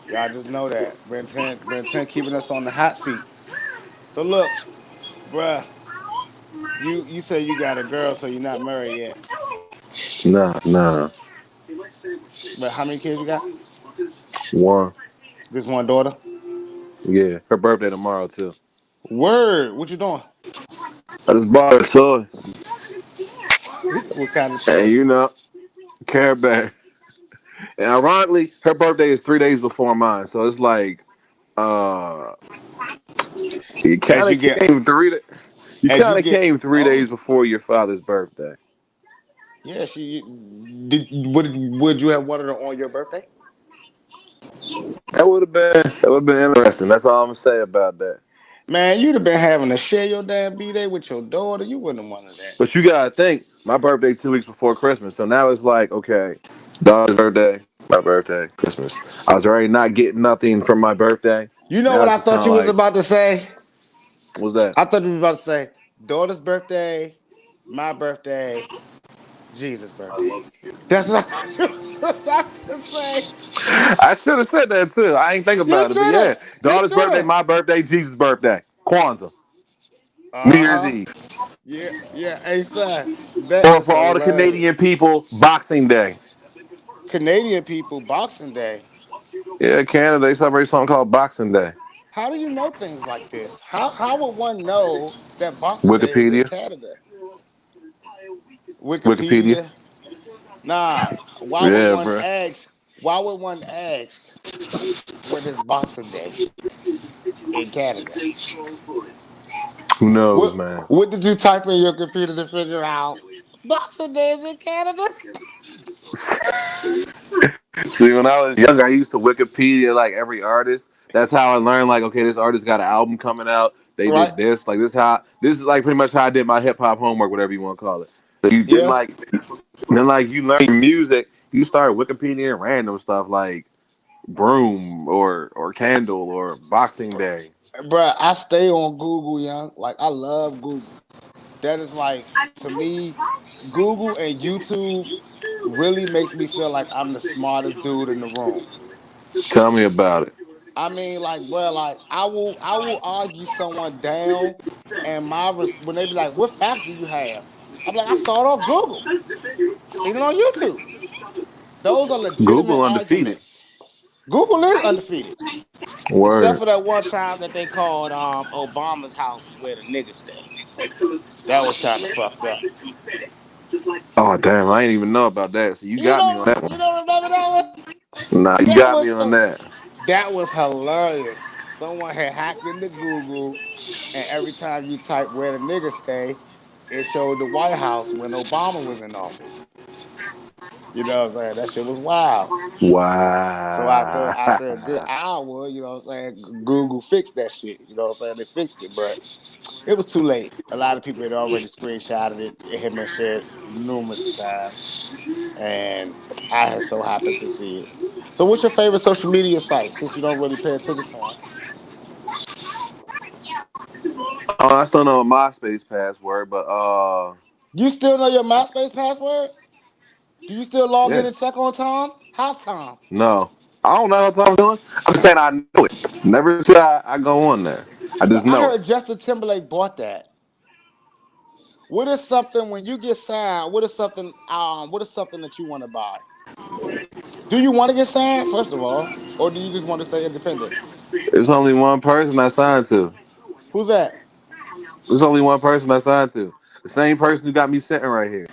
Y'all just know that. Bren 10 keeping us on the hot seat. So look, bruh, you say you got a girl, so you're not married yet. Nah. But how many kids you got? One. This one daughter. Yeah, her birthday tomorrow too. Word. What you doing? I just bought her a toy, What kind of and toy? Care Bear. And ironically, her birthday is 3 days before mine, so it's like, uh, you As kind you of get, came you as you kind of get came 3 days older. before your father's birthday. Yeah, she did. Would you have wanted her on your birthday? That would have been interesting. That's all I'm gonna say about that. Man, you'd have been having to share your damn b day with your daughter. You wouldn't have wanted that. But you gotta think, my birthday 2 weeks before Christmas, so now it's like, okay, daughter's birthday, my birthday, Christmas. I was already not getting nothing from my birthday. You know Now what it's I just kind thought of you was like, about to say? what's that? I thought you were about to say daughter's birthday, my birthday, Jesus' birthday. That's what I thought you was about to say. I should have said that too. I ain't think You about it, but should yeah, have. You daughter's should birthday, have. my birthday, Jesus' birthday, Kwanzaa, New Uh Year's huh. Eve, Yeah, yeah. Hey, son, that or is for all the hilarious. Canadian people, Boxing Day. Canadian people, Boxing Day. Yeah, Canada, they celebrate something called Boxing Day. How do you know things like this? How would one know that Boxing Day is in Wikipedia, Canada? Wikipedia. Wikipedia. Nah. Why would Yeah, one bro. ask? Why would one ask when it's Boxing Day in Canada? Who knows, What man? What did you type in your computer to figure out Boxing Day is in Canada? See, when I was younger, I used to Wikipedia like every artist. That's how I learned. Like, okay, this artist got an album coming out. They Right? did this. Like, this is like pretty much how I did my hip hop homework, whatever you want to call it. So you then Yeah. like you learn music. You start Wikipedia random stuff like broom or candle or Boxing Day. Bruh, I stay on Google, young. Like I love Google. That is like to me, Google and YouTube really makes me feel like I'm the smartest dude in the room. Tell me about it. I mean, like, bro, like I will argue someone down, and when they be like, "What facts do you have?" I'm like, "I saw it on Google. I seen it on YouTube." Those are legitimate Google undefeated. arguments. Google is undefeated, except Word. for that one time that they called Obama's house where the niggas stay. That was kind of fucked up. Oh damn, I didn't even know about that. So you got me on that You one. don't remember that one? Nah, you That got me was on that. that was hilarious. Someone had hacked into Google, and every time you type where the niggas stay, it showed the White House when Obama was in office. You know what I'm saying? That shit was wild. So Wow. after a good hour, you know what I'm saying, Google fixed that shit. You know what I'm saying? They fixed it, but it was too late. A lot of people had already screenshotted it. It had been shared numerous of times, and I had so happened to see it. So, what's your favorite social media site? Since you don't really pay attention to them, I still know a MySpace password, but you still know your MySpace password? Do you still log in yeah, and check on Tom? How's Tom? no, I don't know what I'm doing. I'm saying I know it. Never said I go on there. I But just I know it. heard Justin Timberlake bought that. What is something when you get signed? What is something that you want to buy? Do you want to get signed first of all, or do you just want to stay independent? There's only one person I signed to. Who's that? There's only one person I signed to. The same person who got me sitting right here.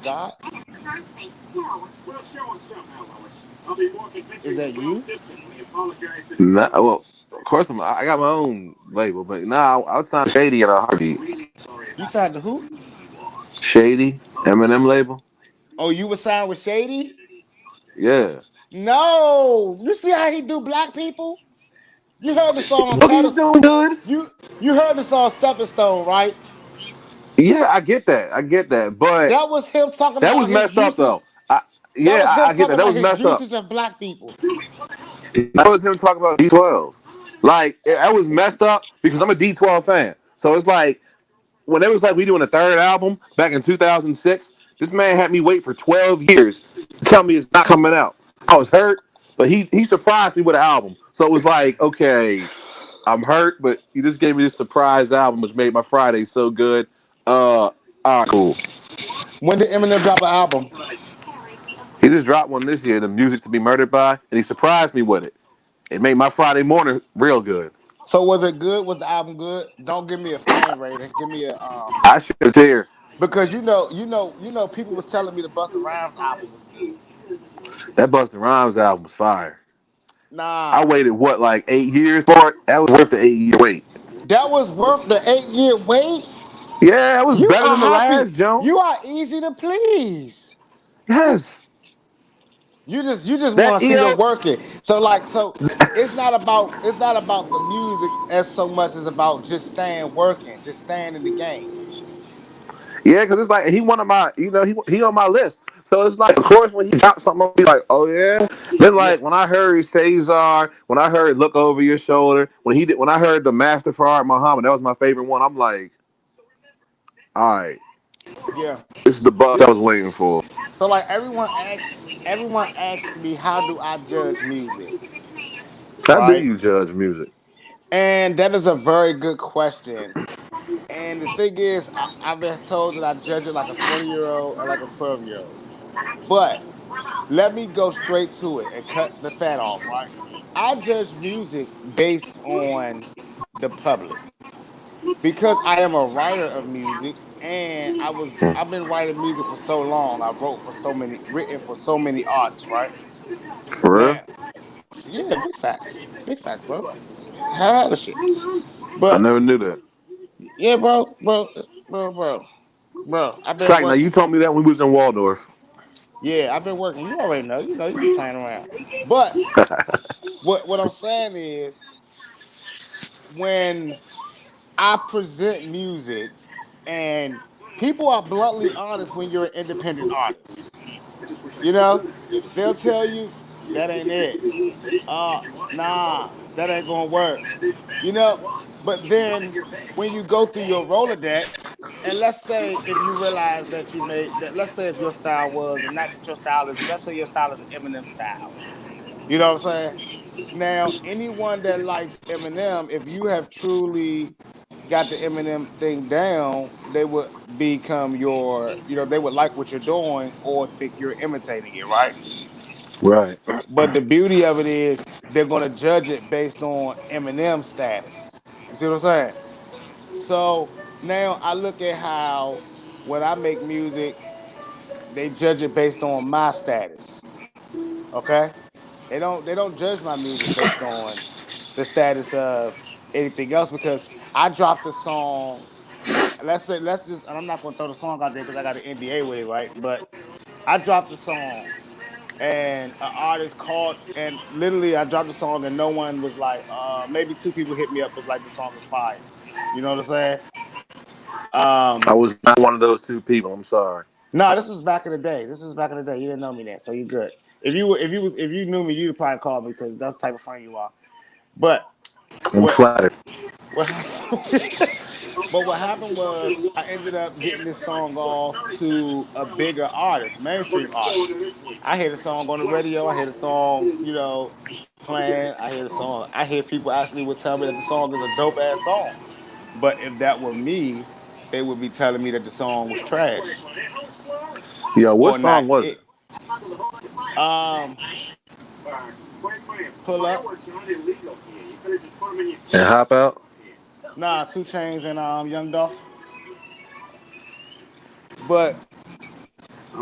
God? Is that you? Nah, well, of course I got my own label, but nah, I would sign Shady in a heartbeat. You signed to who? Shady, Eminem label. Oh, you were signed with Shady? Yeah. No. You see how he do black people? You heard the song Boogie's Pedestal. doing good. You heard the song Stepping Stone, right? Yeah, I get that. I get that. But That was him talking that was about his messed up usage. though. I, That yeah, was him I get talking that. That about was his messed up. usage of black people. That was him talking about D12. Like that was messed up because I'm a D12 fan. So it's like when it was like we doing a third album back in 2006, this man had me wait for 12 years to tell me it's not coming out. I was hurt, but he surprised me with an album. So it was like, okay, I'm hurt, but you just gave me this surprise album, which made my Friday so good. All right, cool. When did Eminem drop an album? He just dropped one this year, the music to be murdered by, and he surprised me with it. It made my Friday morning real good. So was it good? Was the album good? Don't give me a fan rating. Give me a I shed a tear. because people was telling me the Busta Rhymes album was good. That Busta Rhymes album was fire. I Nah, waited what, like 8 years for it. That was worth the 8 year wait. that was worth the 8 year wait. Yeah, it was You better are than the happy. last Joan. You are easy to please. Yes, You just want that to see her EL. working. So it's not about the music as so much as about just staying working, just staying in the game. Yeah, because it's like he one of my, he on my list. So it's like, of course, when he dropped something, I'll be like, oh yeah. Then Yeah, like when I heard Cesar, when I heard Look Over Your Shoulder, when I heard the Master for Art Muhammad, that was my favorite one. I'm like, all right, yeah. this is the buzz See, I was waiting for. so like everyone asks me how do I judge music, How do right? you judge music? And that is a very good question. And the thing is, I've been told that I judge it like a 20-year-old and like a 12-year-old. But let me go straight to it and cut the fat off, right? I judge music based on the public because I am a writer of music and I've been writing music for so long. I've written for so many artists, right? For real? Now, yeah, big facts, bro. Had the shit, I but never knew that. yeah, bro. I've been Shaq, now you working. told me that when we was in Waldorf. Yeah, I've been working. You already know. You be playing around. But what I'm saying is when I present music and people are bluntly honest when you're an independent artist. You know, they'll tell you that ain't it. Nah, that ain't gonna work. You know, but then when you go through your Rolodex, and let's say if you realize that you made that, let's say if your style was, and not that your style is, but let's say your style is an Eminem style. You know what I'm saying? Now, anyone that likes Eminem, if you have truly got the Eminem thing down, they would become they would like what you're doing or think you're imitating it, right? Right. But the beauty of it is they're going to judge it based on Eminem status. You see what I'm saying? So now I look at how when I make music, they judge it based on my status. Okay? They don't judge my music based on the status of anything else because I dropped a song. Let's just, and I'm not gonna throw the song out there because I got an NDA with it, right? But I dropped the song and an artist called and literally I dropped the song and no one was like, maybe two people hit me up was like the song is fire. You know what I'm saying? I Um, was not one of those two people. I'm sorry. no, this was back in the day. This was back in the day. You didn't know me then, so you good. If you knew me, you'd probably call me because that's the type of friend you are. But I'm what flattered. what but what happened was I ended up getting this song off to a bigger artist, mainstream artist. I hear the song on the radio. I hear the song, playing. I hear the song. I hear people actually would tell me that the song is a dope ass song. But if that were me, they would be telling me that the song was trash Yo, what or not song was it. it? Um, pull up. And Hop Out? Nah, Two Chains and Young Dolph. But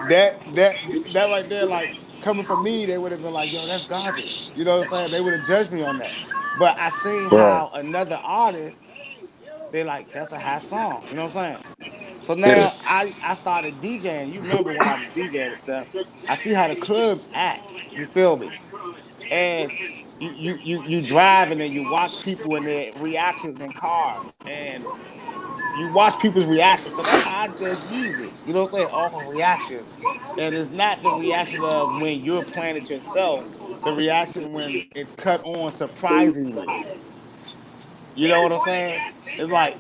that right there, like coming from me, they would have been like, "Yo, that's garbage." You know what I'm saying? They would have judged me on that. But I seen Right. how another artist, they like, "That's a hot song." You know what I'm saying? So Yeah. now I started DJing. You remember when I was DJing and stuff? I see how the clubs act. You feel me? And you drive and then you watch people and their reactions in cars and you watch people's reactions. So that's how I judge music. You know what I'm saying? Off of reactions. And it's not the reaction of when you're playing it yourself, the reaction when it's cut on surprisingly. You know what I'm saying? It's like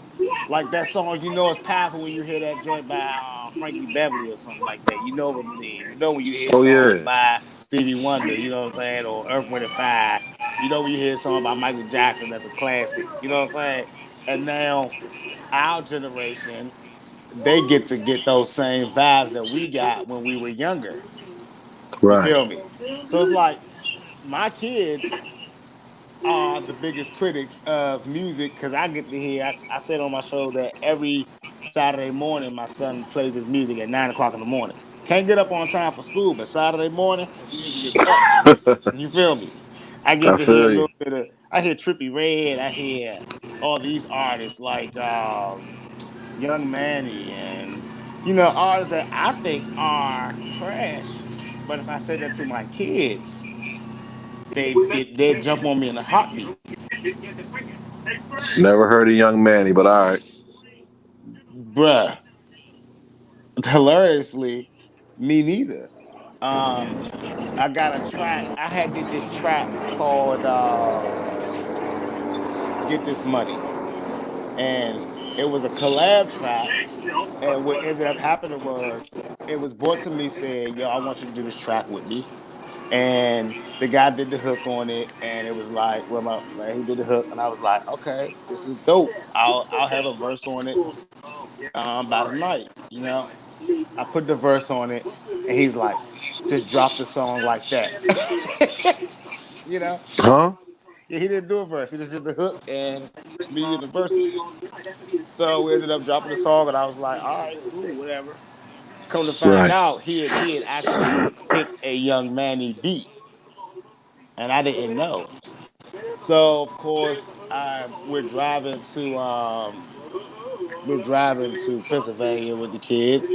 that song, it's powerful when you hear that joint by Frankie Beverly or something like that. You know what it is. You know when you hear a Oh song yeah. by Stevie Wonder, you know what I'm saying, or Earth, Wind and Fire. You know when you hear a song by Michael Jackson, that's a classic. You know what I'm saying? And now our generation, they get to get those same vibes that we got when we were younger. You Right. feel me? So it's like my kids are the biggest critics of music because I get to hear. I said on my show that every Saturday morning my son plays his music at 9 o'clock in the morning. Can't get up on time for school, but Saturday morning his music is up. You feel me? I get I to hear a feel you. little bit of. I hear Trippie Redd. I hear all these artists like Young Manny and artists that I think are trash. But if I say that to my kids, they jump on me in a heartbeat. Never heard of Young Manny, but all right. Bruh, hilariously, me neither. Um, I got a track. I had did this track called "Get This Money," and it was a collab track. And what ended up happening was it was brought to me saying, "Yo, I want you to do this track with me." And the guy did the hook on it, and it was like, well, he did the hook, and I was like, okay, this is dope. I'll have a verse on it by the night. I put the verse on it, and he's like, just drop the song like that. you know, Huh? yeah, he didn't do a verse. He just did the hook and me and the verses. So we ended up dropping the song, and I was like, all right, cool, whatever. Come to find Right. out, he had actually picked a Young Manny beat, and I didn't know. So of course, we're driving to Pennsylvania with the kids,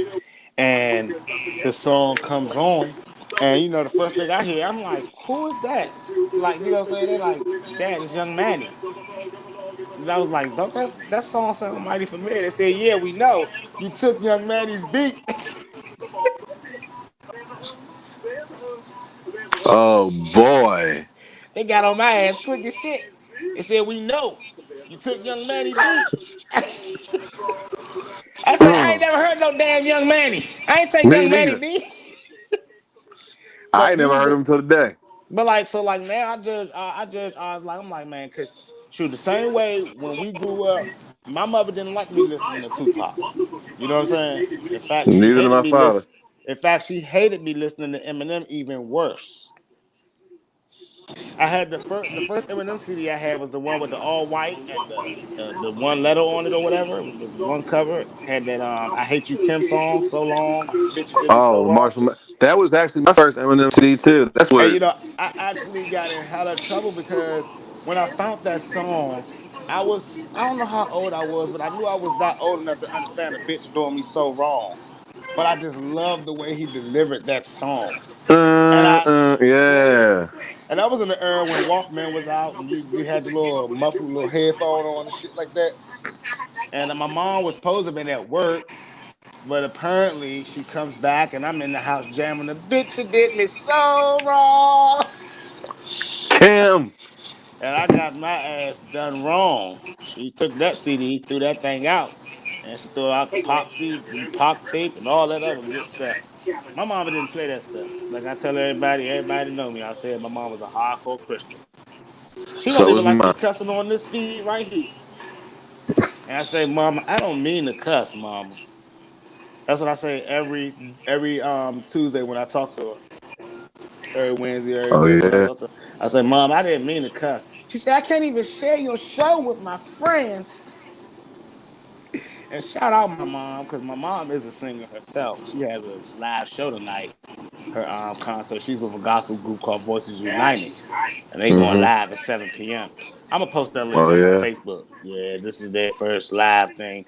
and the song comes on, and the first thing I hear, I'm like, who is that? Like, what I'm saying? They're like, Dad, it's Young Manny. And I was like, don't that song sound mighty familiar? They said, yeah, we know. You took Young Manny's beat. Oh boy. They got on my ass quick as shit. They said, we know. You took Young Manny beat. I said, I ain't Mm. never heard no damn Young Manny. I ain't take Me Young Manny neither. beat. I But ain't never these heard are, of him till today. but like, so like now I judge, I'm like, man, cause shoot, the same way when we grew up, my mother didn't like me listening to Tupac. You know what I'm saying? In fact, she Neither did hated my me father. listen. In fact, she hated me listening to Eminem even worse. I had the first Eminem CD I had was the one with the all white and the one letter on it or whatever. It was the one cover had that I hate you Kim song so long, bitch you did me so Oh, wrong. That was actually my first Eminem CD too. That's And weird. I actually got in hella trouble because when I found that song, I don't know how old I was, but I knew I was not old enough to understand a bitch doing me so wrong. But I just loved the way he delivered that song. And I yeah. Yeah. And that was in the era when Walkman was out and you had your little muffled little headphone on and shit like that. And my mom was supposed to have been at work, but apparently she comes back and I'm in the house jamming the bitch you did me so wrong. Cam. And I got my ass done wrong. She took that CD, threw that thing out, and she threw out the pop tape, and all that other good stuff. My mama didn't play that stuff. Like I tell everybody know me. I said my mom was a hardcore Christian. She don't So even was like me mine. cussing on this feed right here. And I say, Mama, I don't mean to cuss, Mama. That's what I say every Tuesday when I talk to her. Every Wednesday, every Oh Thursday when I yeah. talk to her. I say, Mom, I didn't mean to cuss. She said, I can't even share your show with my friends. And shout out my mom, because my mom is a singer herself. She has a live show tonight, her concert. She's with a gospel group called Voices United. And they going Mhm. live at 7 p.m. I'm gonna post that link Oh on my yeah. Facebook. Yeah, this is their first live thing.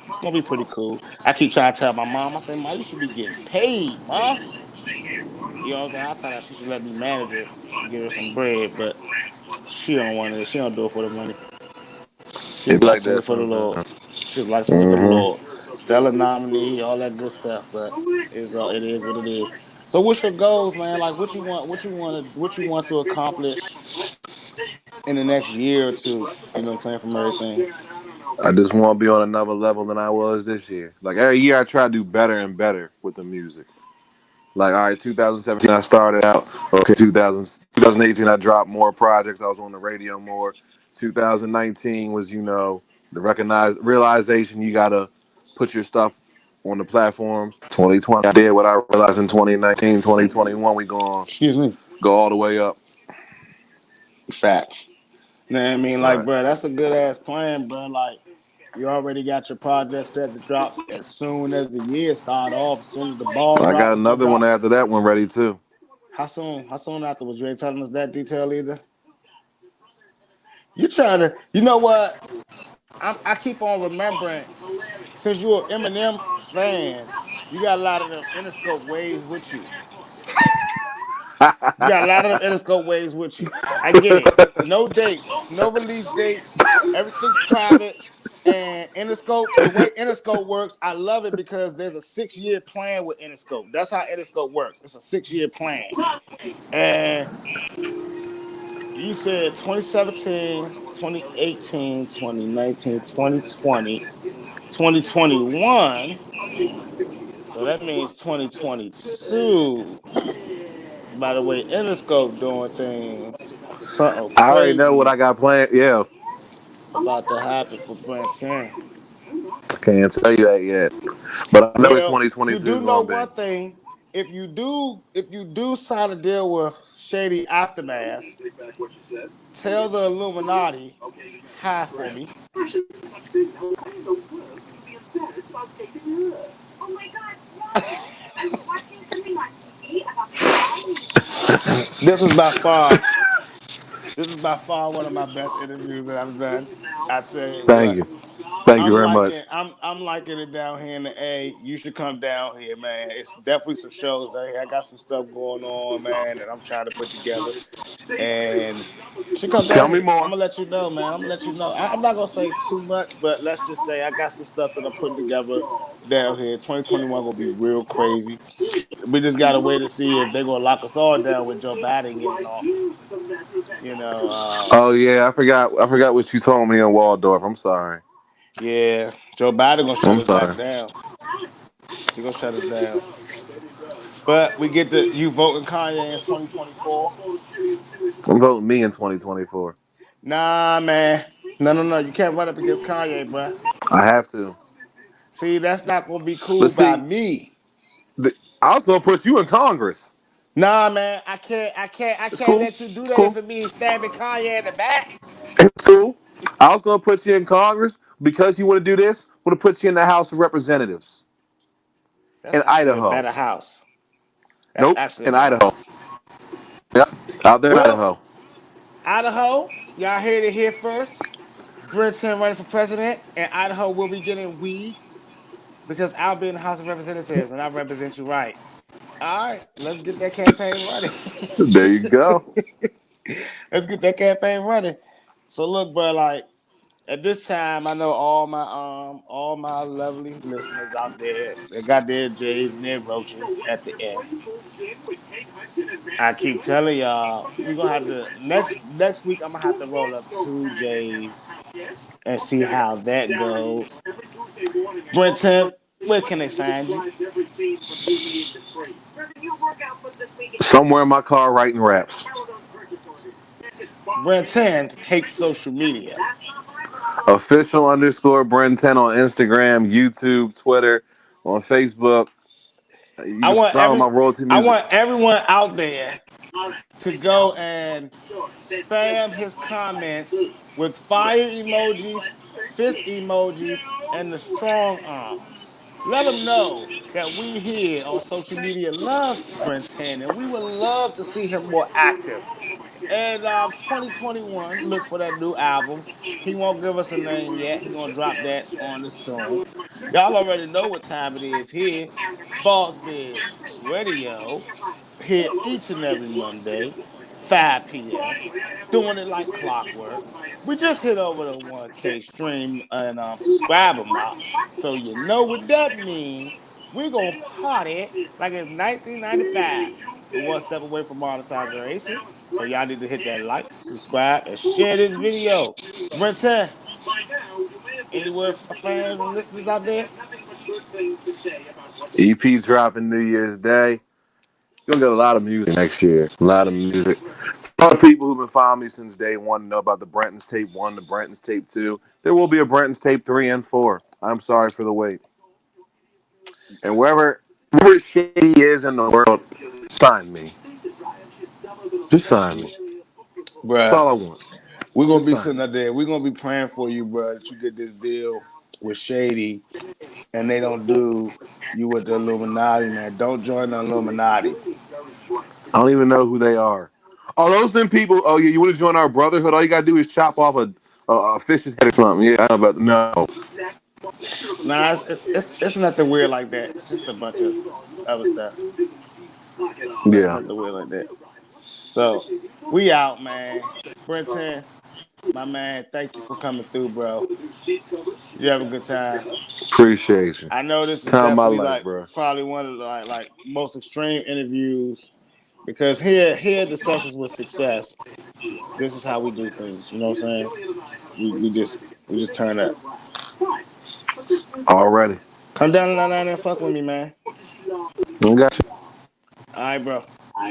It's gonna be pretty cool. I keep trying to tell my mom, I say, Mom, you should be getting paid, Mom. You know what I'm saying? I tell her she should let me manage her, give her some bread, but she don't want it. She don't do it for the money. She It just be like like singing that for the Lord. sometimes. She just like singing for the Mhm. Lord. Stellar nominee, all that good stuff, but it is what it is. So what's your goals, man? Like what you want to accomplish in the next year or two, you know what I'm saying, from everything. I just want to be on another level than I was this year. Like every year, I try to do better and better with the music. Like, all right, 2017, I started out. Okay, 2018, I dropped more projects. I was on the radio more. 2019 was, the recognized realization you got to put your stuff on the platforms. 2020, I did what I realized in 2019, 2021, we going to Excuse me. go all the way up. Facts. You know what I mean? Like, Right. bro, that's a good ass plan, bro. Like, you already got your project set to drop as soon as the year start off. As soon as the ball I drop, got it's gonna another one drop. after that one ready too. How soon? How soon afterwards? You ain't telling us that detail either. You trying to? You know what? I keep on remembering since you're an Eminem fan, you got a lot of them Interscope ways with you. You got a lot of them Interscope ways with you. I get it. No dates, no release dates, everything private. And Interscope, the way Interscope works, I love it because there's a 6-year plan with Interscope. That's how Interscope works. It's a 6-year plan. And you said 2017, 2018, 2019, 2020, 2021. So that means 2022. By the way, Interscope doing things, something I already know what crazy I got planned. Yeah, about to happen for Brent 10. I can't tell you that yet, but I know what Well, you 2022 do is know going to one be. thing. If you do sign a deal with Shady Aftermath, tell the Illuminati hi for me. This was by far one of my best interviews that I've done. I tell you Thank what, you. Thank you very much. I'm liking it down here in the A. You should come down here, man. It's definitely some shows down here. I got some stuff going on, man, that I'm trying to put together. And you should come Tell down me here. I'm more. gonna let you know, man. I'm gonna let you know. I'm not gonna say too much, but let's just say I got some stuff that I'm putting together down here. 2021 gonna be real crazy. We just gotta wait to see if they're gonna lock us all down with Joe Biden getting in office. You know, Oh yeah, I forgot. I forgot what you told me in Waldorf. I'm sorry. yeah, Joe Biden gonna shut I'm us back sorry. down. He gonna shut us down. But we get the you voting Kanye in 2024. I'm voting me in 2024. Nah, man. No. You can't run up against Kanye, bruh. I have to. See, that's not gonna be cool But by see, me. I was gonna put you in Congress. Nah, man. I It's can't cool. let you do It's that cool. for me stabbing Kanye in the back. It's cool. I was gonna put you in Congress because you want to do this. Want to put you in the House of Representatives That's in actually a Idaho. better house. That's Nope, actually a in better Idaho. house. Yep, out there in Well, Idaho. Idaho, y'all heard it here first. Brenton running for president, and Idaho will be getting weed because I'll be in the House of Representatives and I represent you right. All right, let's get that campaign running. There you go. Let's get that campaign running. So look, bro, like at this time, I know all my lovely listeners out there, they got their J's and their roaches at the end. I keep telling y'all, we're gonna have to next week. I'm gonna have to roll up 2 J's and see how that goes. Brenton, where can they find you? Somewhere in my car writing raps. Brenton hates social media. Official underscore Bren 10 on Instagram, YouTube, Twitter, on Facebook. You I can want follow my every royalty I music. want everyone out there to go and spam his comments with fire emojis, fist emojis, and the strong arms. Let him know that we here on social media love Brenton and we would love to see him more active. And 2021, look for that new album. He won't give us a name yet. He gonna drop that on the soon. Y'all already know what time it is here. Boss Biz Radio here each and every Monday, 5 p.m. Doing it like clockwork. We just hit over the 1K stream and subscriber mark. So you know what that means. We're gonna party like it's 1995. We're one step away from monetization. So y'all need to hit that like, subscribe, and share this video. Brenton, any word for my fans and listeners out there? EP dropping New Year's Day. You're gonna get a lot of music next year. A lot of music. A lot of people who've been following me since day one know about the Brenton's Tape 1, the Brenton's Tape 2. There will be a Brenton's Tape 3 and 4. I'm sorry for the wait. And wherever Shady is in the world, sign me. Just sign me. That's Bruh. all I want. We're gonna Just be sign sitting me. up there. We're gonna be praying for you, bro, that you get this deal with Shady, and they don't do you with the Illuminati, man. Don't join the Illuminati. I don't even know who they are. Oh, those them people. Oh, yeah, you want to join our brotherhood? All you gotta do is chop off a fish's head or something. Yeah, I know, but no. Nah, it's nothing weird like that. It's just a bunch of other stuff. Yeah, Nothing weird like that. So we out, man. Brenton, my man, thank you for coming through, bro. You have a good time. appreciate you. I know this is Time of my definitely life, like bro. probably one of the like most extreme interviews because here at the sessions with Sixxcess, this is how we do things. You know what I'm saying? We just turn up. Already. Come down to line and fuck with me, man. I got you. All right, bro. All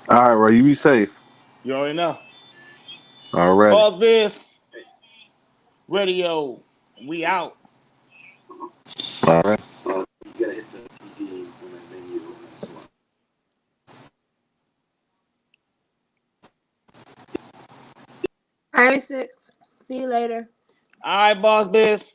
right, bro. You be safe. You already know. Already. Boss Biz Radio. We out. All right. All right, Six. See you later. All right, Boss Biz.